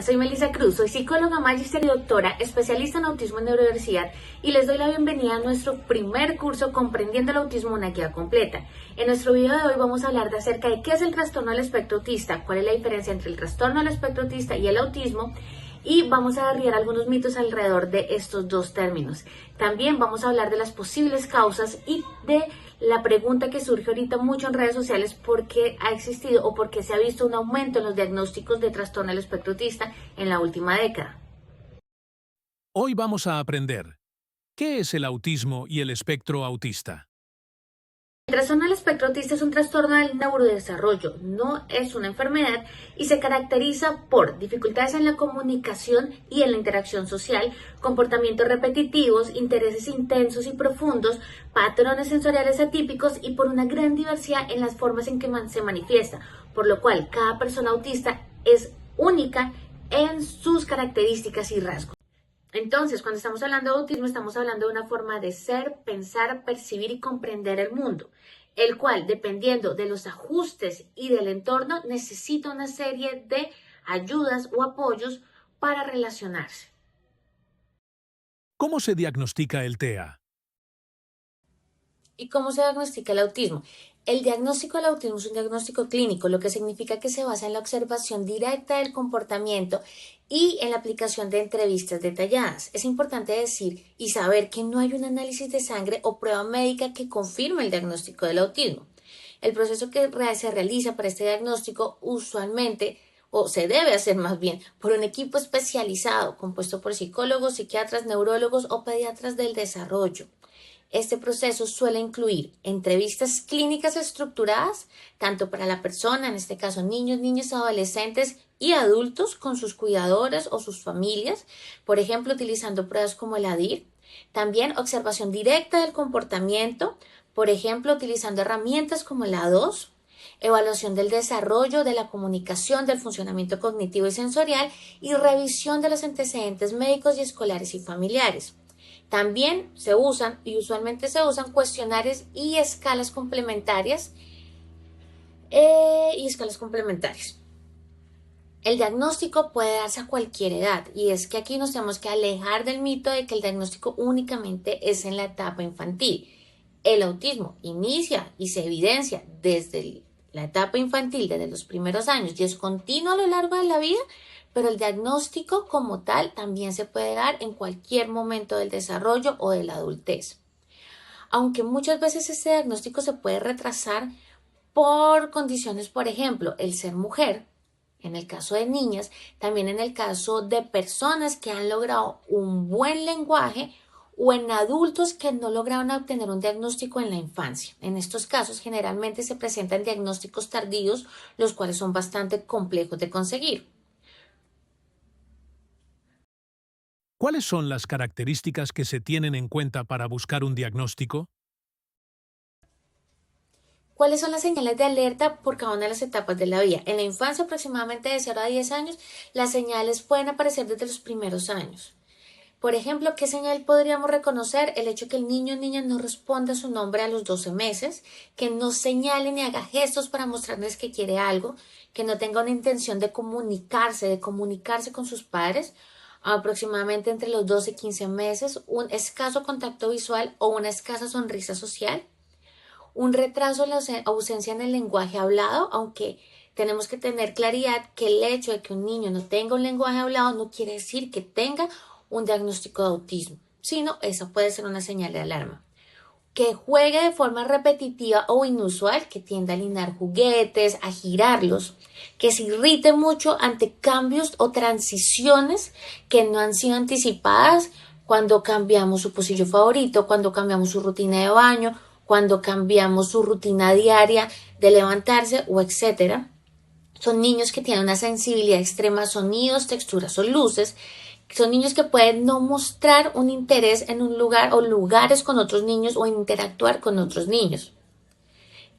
Hola, soy Melissa Cruz, soy psicóloga, magíster y doctora, especialista en autismo en neurodiversidad y les doy la bienvenida a nuestro primer curso Comprendiendo el autismo, una guía completa. En nuestro video de hoy vamos a hablar acerca de qué es el trastorno del espectro autista, cuál es la diferencia entre el trastorno del espectro autista y el autismo, y vamos a derribar algunos mitos alrededor de estos dos términos. También vamos a hablar de las posibles causas y de la pregunta que surge ahorita mucho en redes sociales: ¿por qué ha existido o por qué se ha visto un aumento en los diagnósticos de trastorno del espectro autista en la última década? Hoy vamos a aprender ¿qué es el autismo y el espectro autista? El trastorno del espectro autista es un trastorno del neurodesarrollo, no es una enfermedad y se caracteriza por dificultades en la comunicación y en la interacción social, comportamientos repetitivos, intereses intensos y profundos, patrones sensoriales atípicos y por una gran diversidad en las formas en que se manifiesta, por lo cual cada persona autista es única en sus características y rasgos. Entonces, cuando estamos hablando de autismo, estamos hablando de una forma de ser, pensar, percibir y comprender el mundo, el cual, dependiendo de los ajustes y del entorno, necesita una serie de ayudas o apoyos para relacionarse. ¿Cómo se diagnostica el TEA? ¿Y cómo se diagnostica el autismo? El diagnóstico del autismo es un diagnóstico clínico, lo que significa que se basa en la observación directa del comportamiento y en la aplicación de entrevistas detalladas. Es importante decir y saber que no hay un análisis de sangre o prueba médica que confirme el diagnóstico del autismo. El proceso que se realiza para este diagnóstico usualmente, o se debe hacer más bien, por un equipo especializado compuesto por psicólogos, psiquiatras, neurólogos o pediatras del desarrollo. Este proceso suele incluir entrevistas clínicas estructuradas, tanto para la persona, en este caso niños, niñas, adolescentes y adultos con sus cuidadores o sus familias, por ejemplo, utilizando pruebas como el ADIR. También observación directa del comportamiento, por ejemplo, utilizando herramientas como el A2, evaluación del desarrollo, de la comunicación, del funcionamiento cognitivo y sensorial y revisión de los antecedentes médicos y escolares y familiares. También se usan, y usualmente se usan, cuestionarios y escalas complementarias. El diagnóstico puede darse a cualquier edad, y es que aquí nos tenemos que alejar del mito de que el diagnóstico únicamente es en la etapa infantil. El autismo inicia y se evidencia desde la etapa infantil, desde los primeros años, y es continuo a lo largo de la vida, pero el diagnóstico como tal también se puede dar en cualquier momento del desarrollo o de la adultez. Aunque muchas veces este diagnóstico se puede retrasar por condiciones, por ejemplo, el ser mujer, en el caso de niñas, también en el caso de personas que han logrado un buen lenguaje o en adultos que no lograron obtener un diagnóstico en la infancia. En estos casos generalmente se presentan diagnósticos tardíos, los cuales son bastante complejos de conseguir. ¿Cuáles son las características que se tienen en cuenta para buscar un diagnóstico? ¿Cuáles son las señales de alerta por cada una de las etapas de la vida? En la infancia, aproximadamente de 0 a 10 años, las señales pueden aparecer desde los primeros años. Por ejemplo, ¿qué señal podríamos reconocer? El hecho que el niño o niña no responda a su nombre a los 12 meses, que no señale ni haga gestos para mostrarles que quiere algo, que no tenga una intención de comunicarse con sus padres, aproximadamente entre los 12 y 15 meses, un escaso contacto visual o una escasa sonrisa social, un retraso en la ausencia en el lenguaje hablado, aunque tenemos que tener claridad que el hecho de que un niño no tenga un lenguaje hablado no quiere decir que tenga un diagnóstico de autismo, sino eso puede ser una señal de alarma. Que juegue de forma repetitiva o inusual, que tienda a alinear juguetes, a girarlos, que se irrite mucho ante cambios o transiciones que no han sido anticipadas, cuando cambiamos su pocillo favorito, cuando cambiamos su rutina de baño, cuando cambiamos su rutina diaria de levantarse o etcétera. Son niños que tienen una sensibilidad extrema a sonidos, texturas o luces. Son niños que pueden no mostrar un interés en un lugar o lugares con otros niños o interactuar con otros niños.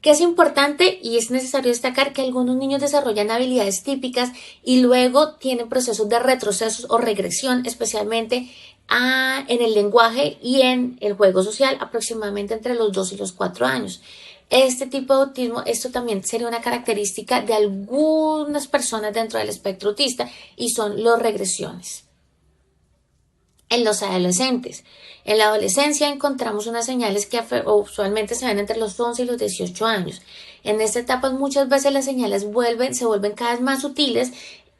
Que es importante y es necesario destacar que algunos niños desarrollan habilidades típicas y luego tienen procesos de retrocesos o regresión, especialmente en el lenguaje y en el juego social, aproximadamente entre los 2 y los 4 años. este tipo de autismo, esto también sería una característica de algunas personas dentro del espectro autista y son las regresiones. En los adolescentes. En la adolescencia encontramos unas señales que usualmente se ven entre los 11 y los 18 años. En esta etapa muchas veces las señales se vuelven cada vez más sutiles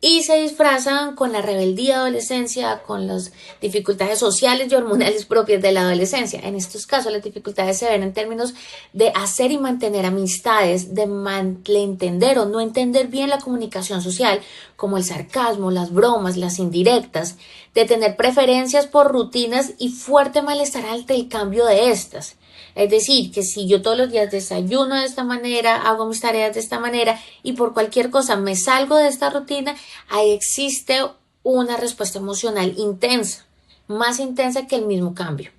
y se disfrazan con la rebeldía de adolescencia, con las dificultades sociales y hormonales propias de la adolescencia. En estos casos las dificultades se ven en términos de hacer y mantener amistades, de entender o no entender bien la comunicación social, como el sarcasmo, las bromas, las indirectas, de tener preferencias por rutinas y fuerte malestar ante el cambio de estas. Es decir, que si yo todos los días desayuno de esta manera, hago mis tareas de esta manera y por cualquier cosa me salgo de esta rutina, ahí existe una respuesta emocional intensa, más intensa que el mismo cambio.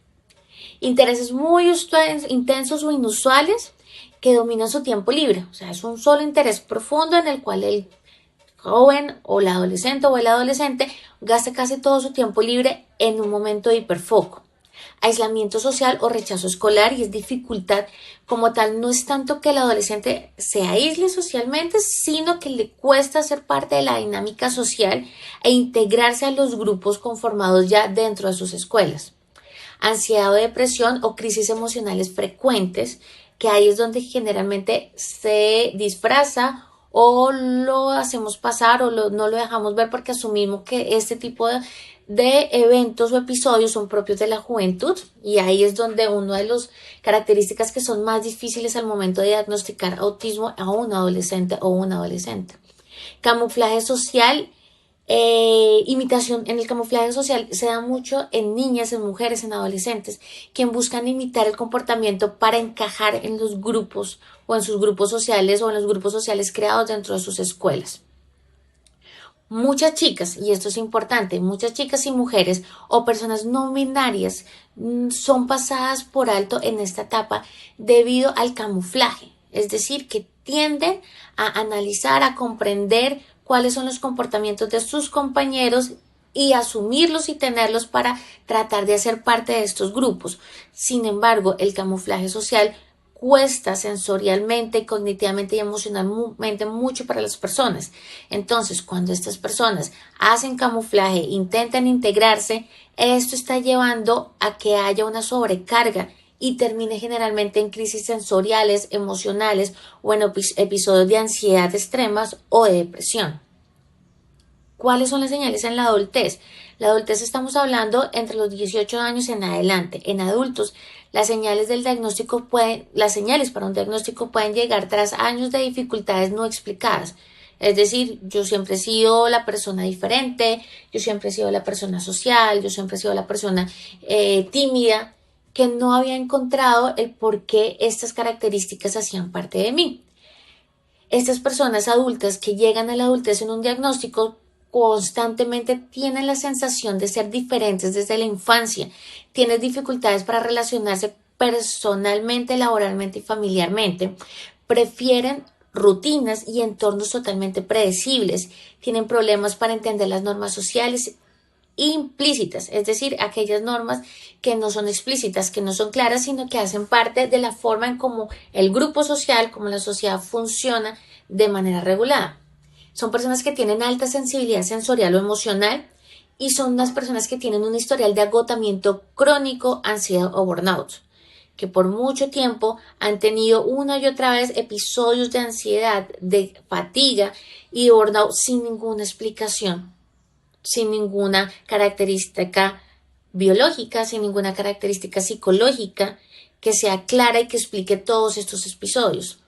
Intereses muy intensos o inusuales que dominan su tiempo libre. O sea, es un solo interés profundo en el cual el joven o la adolescente o el adolescente gasta casi todo su tiempo libre en un momento de hiperfoco. Aislamiento social o rechazo escolar, y es dificultad como tal, no es tanto que el adolescente se aísle socialmente, sino que le cuesta ser parte de la dinámica social e integrarse a los grupos conformados ya dentro de sus escuelas. Ansiedad o depresión o crisis emocionales frecuentes, que ahí es donde generalmente se disfraza o lo hacemos pasar o no lo dejamos ver porque asumimos que este tipo de eventos o episodios son propios de la juventud, y ahí es donde una de las características que son más difíciles al momento de diagnosticar autismo a un adolescente o una adolescente. Camuflaje social. Imitación. En el camuflaje social se da mucho en niñas, en mujeres, en adolescentes, quien buscan imitar el comportamiento para encajar en los grupos o en sus grupos sociales o en los grupos sociales creados dentro de sus escuelas. Muchas chicas, y esto es importante, muchas chicas y mujeres o personas no binarias son pasadas por alto en esta etapa debido al camuflaje, es decir, que tienden a analizar, a comprender cuáles son los comportamientos de sus compañeros y asumirlos y tenerlos para tratar de hacer parte de estos grupos. Sin embargo, el camuflaje social cuesta sensorialmente, cognitivamente y emocionalmente mucho para las personas. Entonces, cuando estas personas hacen camuflaje, intentan integrarse, esto está llevando a que haya una sobrecarga y termine generalmente en crisis sensoriales, emocionales o en episodios de ansiedad extremas o de depresión. ¿Cuáles son las señales en la adultez? La adultez estamos hablando entre los 18 años en adelante. En adultos, las señales para un diagnóstico pueden llegar tras años de dificultades no explicadas. Es decir, yo siempre he sido la persona diferente, yo siempre he sido la persona social, yo siempre he sido la persona tímida, que no había encontrado el por qué estas características hacían parte de mí. Estas personas adultas que llegan a la adultez en un diagnóstico constantemente tienen la sensación de ser diferentes desde la infancia, tienen dificultades para relacionarse personalmente, laboralmente y familiarmente, prefieren rutinas y entornos totalmente predecibles, tienen problemas para entender las normas sociales implícitas, es decir, aquellas normas que no son explícitas, que no son claras, sino que hacen parte de la forma en cómo el grupo social, como la sociedad funciona de manera regulada. Son personas que tienen alta sensibilidad sensorial o emocional y son unas personas que tienen un historial de agotamiento crónico, ansiedad o burnout, que por mucho tiempo han tenido una y otra vez episodios de ansiedad, de fatiga y de burnout sin ninguna explicación, sin ninguna característica biológica, sin ninguna característica psicológica que sea clara y que explique todos estos episodios.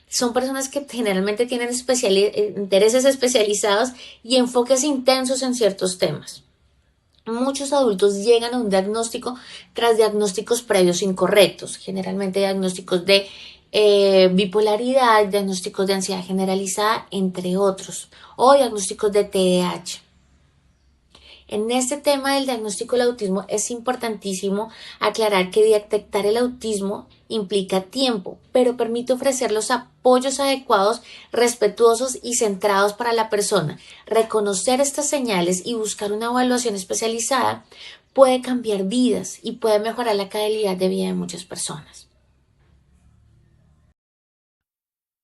Son personas que generalmente tienen intereses especializados y enfoques intensos en ciertos temas. Muchos adultos llegan a un diagnóstico tras diagnósticos previos incorrectos, generalmente diagnósticos de bipolaridad, diagnósticos de ansiedad generalizada, entre otros, o diagnósticos de TDAH. En este tema del diagnóstico del autismo es importantísimo aclarar que detectar el autismo implica tiempo, pero permite ofrecer los apoyos adecuados, respetuosos y centrados para la persona. Reconocer estas señales y buscar una evaluación especializada puede cambiar vidas y puede mejorar la calidad de vida de muchas personas.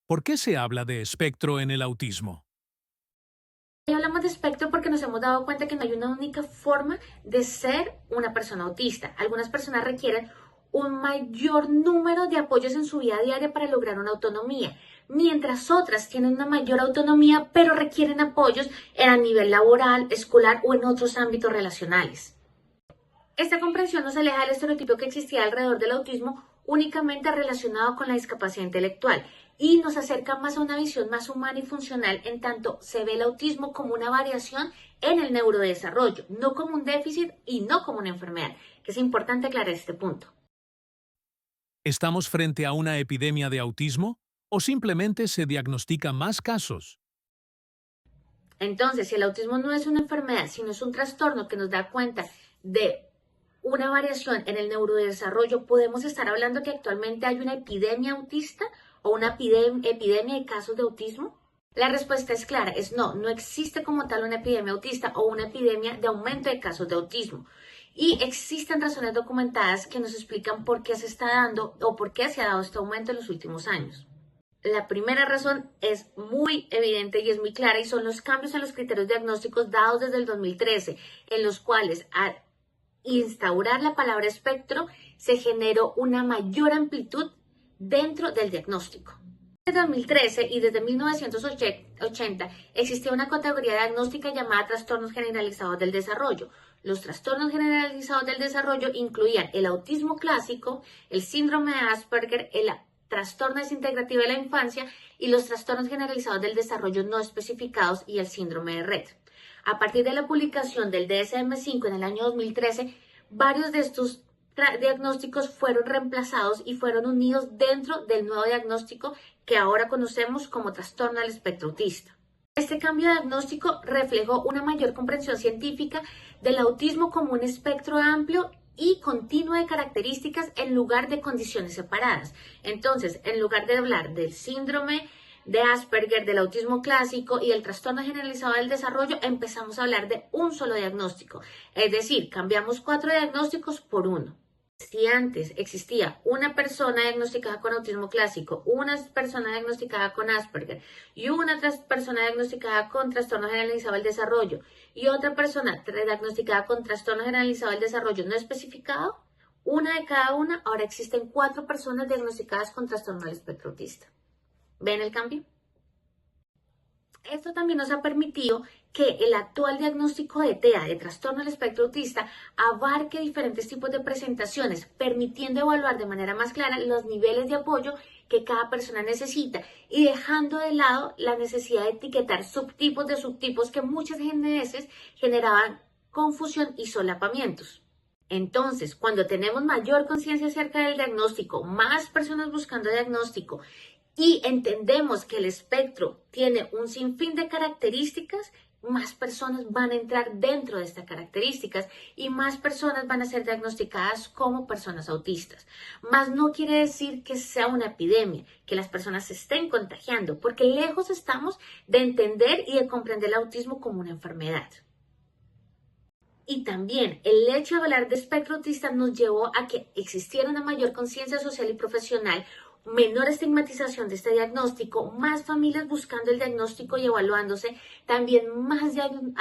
¿Por qué se habla de espectro en el autismo? Y hablamos de espectro porque nos hemos dado cuenta que no hay una única forma de ser una persona autista. Algunas personas requieren un mayor número de apoyos en su vida diaria para lograr una autonomía, mientras otras tienen una mayor autonomía pero requieren apoyos a nivel laboral, escolar o en otros ámbitos relacionales. Esta comprensión nos aleja del estereotipo que existía alrededor del autismo únicamente relacionado con la discapacidad intelectual y nos acerca más a una visión más humana y funcional en tanto se ve el autismo como una variación en el neurodesarrollo, no como un déficit y no como una enfermedad, que es importante aclarar este punto. ¿Estamos frente a una epidemia de autismo o simplemente se diagnostica más casos? Entonces, si el autismo no es una enfermedad, sino es un trastorno que nos da cuenta de una variación en el neurodesarrollo, ¿podemos estar hablando que actualmente hay una epidemia autista o una epidemia de casos de autismo? La respuesta es clara, es no, no existe como tal una epidemia autista o una epidemia de aumento de casos de autismo. Y existen razones documentadas que nos explican por qué se está dando o por qué se ha dado este aumento en los últimos años. La primera razón es muy evidente y es muy clara y son los cambios en los criterios diagnósticos dados desde el 2013, en los cuales al instaurar la palabra espectro se generó una mayor amplitud dentro del diagnóstico. Desde 2013 y desde 1980 existía una categoría diagnóstica llamada trastornos generalizados del desarrollo. Los trastornos generalizados del desarrollo incluían el autismo clásico, el síndrome de Asperger, el trastorno desintegrativo de la infancia y los trastornos generalizados del desarrollo no especificados y el síndrome de Rett. A partir de la publicación del DSM-5 en el año 2013, varios de estos diagnósticos fueron reemplazados y fueron unidos dentro del nuevo diagnóstico que ahora conocemos como trastorno del espectro autista. Este cambio diagnóstico reflejó una mayor comprensión científica del autismo como un espectro amplio y continuo de características en lugar de condiciones separadas. Entonces, en lugar de hablar del síndrome de Asperger, del autismo clásico y el trastorno generalizado del desarrollo, empezamos a hablar de un solo diagnóstico. Es decir, cambiamos 4 diagnósticos por uno. Si antes existía una persona diagnosticada con autismo clásico, una persona diagnosticada con Asperger y una persona diagnosticada con trastorno generalizado del desarrollo y otra persona diagnosticada con trastorno generalizado del desarrollo no especificado, una de cada una, ahora existen 4 personas diagnosticadas con trastorno del espectro autista. ¿Ven el cambio? Esto también nos ha permitido que el actual diagnóstico de TEA, de trastorno del espectro autista, abarque diferentes tipos de presentaciones, permitiendo evaluar de manera más clara los niveles de apoyo que cada persona necesita y dejando de lado la necesidad de etiquetar subtipos de subtipos que muchas veces generaban confusión y solapamientos. Entonces, cuando tenemos mayor conciencia acerca del diagnóstico, más personas buscando diagnóstico y entendemos que el espectro tiene un sinfín de características, más personas van a entrar dentro de estas características y más personas van a ser diagnosticadas como personas autistas. Más no quiere decir que sea una epidemia, que las personas se estén contagiando, porque lejos estamos de entender y de comprender el autismo como una enfermedad. Y también el hecho de hablar de espectro autista nos llevó a que existiera una mayor conciencia social y profesional, menor estigmatización de este diagnóstico, más familias buscando el diagnóstico y evaluándose, también más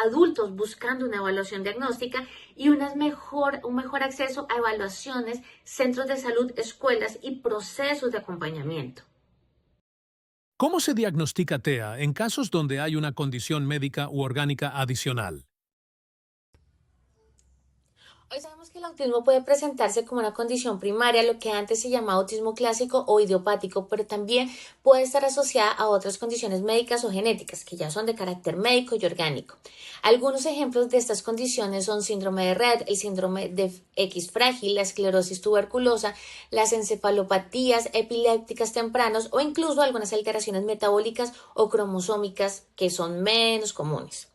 adultos buscando una evaluación diagnóstica y un mejor acceso a evaluaciones, centros de salud, escuelas y procesos de acompañamiento. ¿Cómo se diagnostica TEA en casos donde hay una condición médica u orgánica adicional? Hoy sabemos que el autismo puede presentarse como una condición primaria, lo que antes se llamaba autismo clásico o idiopático, pero también puede estar asociada a otras condiciones médicas o genéticas, que ya son de carácter médico y orgánico. Algunos ejemplos de estas condiciones son síndrome de Rett, el síndrome de X frágil, la esclerosis tuberculosa, las encefalopatías epilépticas tempranos o incluso algunas alteraciones metabólicas o cromosómicas que son menos comunes.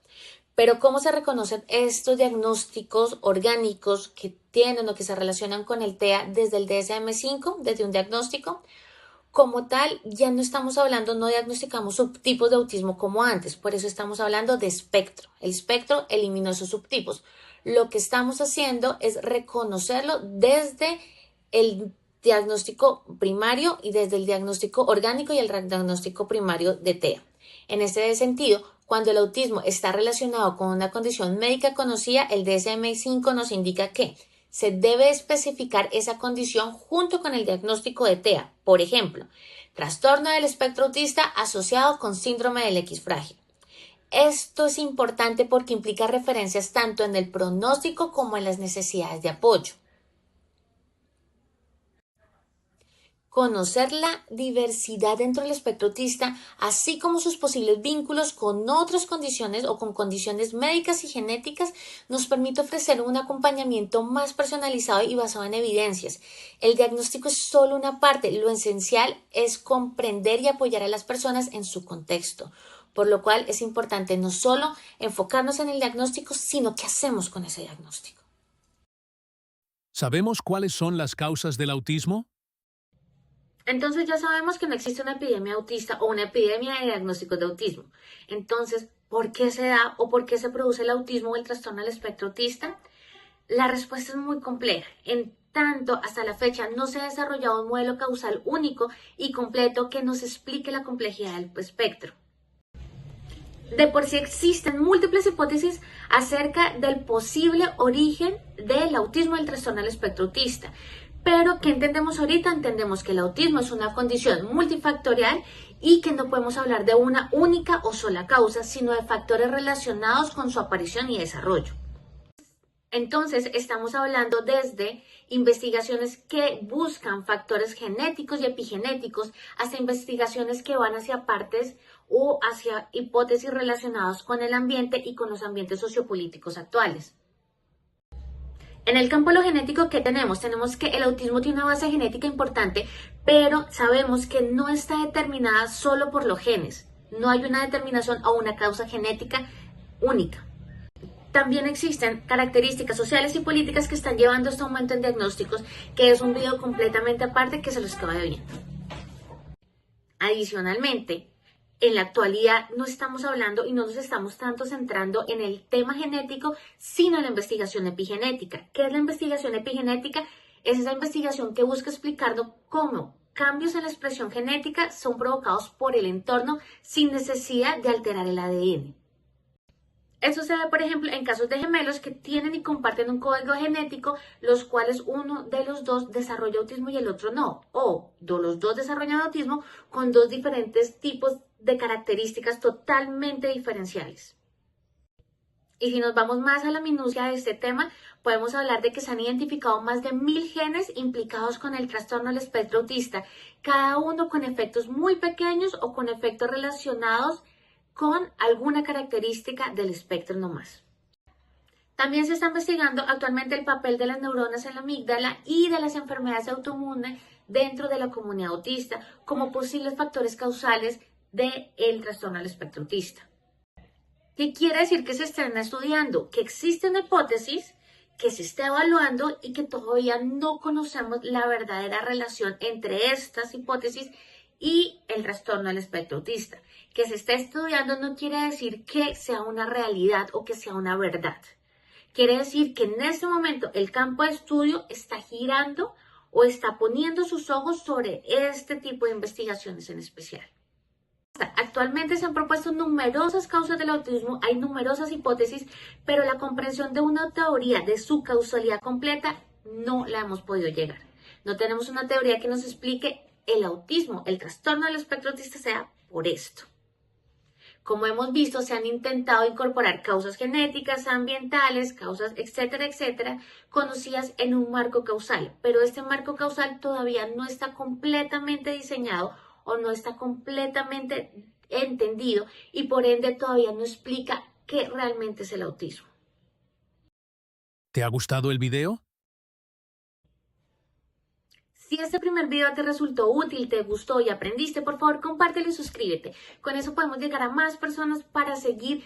Pero ¿cómo se reconocen estos diagnósticos orgánicos que tienen o que se relacionan con el TEA desde el DSM-5, desde un diagnóstico? Como tal, ya no estamos hablando, no diagnosticamos subtipos de autismo como antes, por eso estamos hablando de espectro. El espectro eliminó esos subtipos. Lo que estamos haciendo es reconocerlo desde el diagnóstico primario y desde el diagnóstico orgánico y el diagnóstico primario de TEA. En este sentido, cuando el autismo está relacionado con una condición médica conocida, el DSM-5 nos indica que se debe especificar esa condición junto con el diagnóstico de TEA. Por ejemplo, trastorno del espectro autista asociado con síndrome del X frágil. Esto es importante porque implica referencias tanto en el pronóstico como en las necesidades de apoyo. Conocer la diversidad dentro del espectro autista, así como sus posibles vínculos con otras condiciones o con condiciones médicas y genéticas, nos permite ofrecer un acompañamiento más personalizado y basado en evidencias. El diagnóstico es solo una parte, lo esencial es comprender y apoyar a las personas en su contexto, por lo cual es importante no solo enfocarnos en el diagnóstico, sino qué hacemos con ese diagnóstico. ¿Sabemos cuáles son las causas del autismo? Entonces ya sabemos que no existe una epidemia autista o una epidemia de diagnósticos de autismo. Entonces, ¿por qué se da o por qué se produce el autismo o el trastorno del espectro autista? La respuesta es muy compleja. En tanto, hasta la fecha no se ha desarrollado un modelo causal único y completo que nos explique la complejidad del espectro. De por sí existen múltiples hipótesis acerca del posible origen del autismo y el trastorno del espectro autista. Pero, ¿qué entendemos ahorita? Entendemos que el autismo es una condición multifactorial y que no podemos hablar de una única o sola causa, sino de factores relacionados con su aparición y desarrollo. Entonces, estamos hablando desde investigaciones que buscan factores genéticos y epigenéticos hasta investigaciones que van hacia partes o hacia hipótesis relacionadas con el ambiente y con los ambientes sociopolíticos actuales. En el campo de lo genético, ¿qué tenemos? Tenemos que el autismo tiene una base genética importante, pero sabemos que no está determinada solo por los genes. No hay una determinación o una causa genética única. También existen características sociales y políticas que están llevando a este aumento en diagnósticos, que es un video completamente aparte que se los acaba de viendo. Adicionalmente, en la actualidad no estamos hablando y no nos estamos tanto centrando en el tema genético, sino en la investigación epigenética. ¿Qué es la investigación epigenética? Es esa investigación que busca explicarnos cómo cambios en la expresión genética son provocados por el entorno sin necesidad de alterar el ADN. Eso se ve, por ejemplo, en casos de gemelos que tienen y comparten un código genético, los cuales uno de los dos desarrolla autismo y el otro no. O los dos desarrollan autismo con dos diferentes tipos de características totalmente diferenciales. Y si nos vamos más a la minucia de este tema, podemos hablar de que se han identificado más de 1000 genes implicados con el trastorno del espectro autista, cada uno con efectos muy pequeños o con efectos relacionados con alguna característica del espectro nomás. También se está investigando actualmente el papel de las neuronas en la amígdala y de las enfermedades autoinmunes dentro de la comunidad autista como posibles factores causales del trastorno del espectro autista. ¿Qué quiere decir que se estén estudiando? Que existe una hipótesis que se está evaluando y que todavía no conocemos la verdadera relación entre estas hipótesis y el trastorno del espectro autista. Que se está estudiando no quiere decir que sea una realidad o que sea una verdad. Quiere decir que en este momento el campo de estudio está girando o está poniendo sus ojos sobre este tipo de investigaciones en especial. Actualmente se han propuesto numerosas causas del autismo, hay numerosas hipótesis, pero la comprensión de una teoría de su causalidad completa no la hemos podido llegar. No tenemos una teoría que nos explique el autismo, el trastorno del espectro autista sea por esto. Como hemos visto, se han intentado incorporar causas genéticas, ambientales, causas, etcétera, etcétera, conocidas en un marco causal, pero este marco causal todavía no está completamente diseñado o no está completamente entendido y por ende todavía no explica qué realmente es el autismo. ¿Te ha gustado el video? Si este primer video te resultó útil, te gustó y aprendiste, por favor compártelo y suscríbete. Con eso podemos llegar a más personas para seguir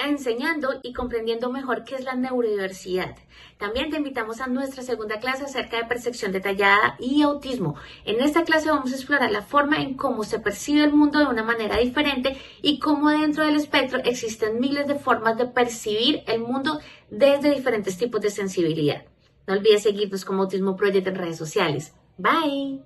enseñando y comprendiendo mejor qué es la neurodiversidad. También te invitamos a nuestra segunda clase acerca de percepción detallada y autismo. En esta clase vamos a explorar la forma en cómo se percibe el mundo de una manera diferente y cómo dentro del espectro existen miles de formas de percibir el mundo desde diferentes tipos de sensibilidad. No olvides seguirnos como Autismo Project en redes sociales. Bye.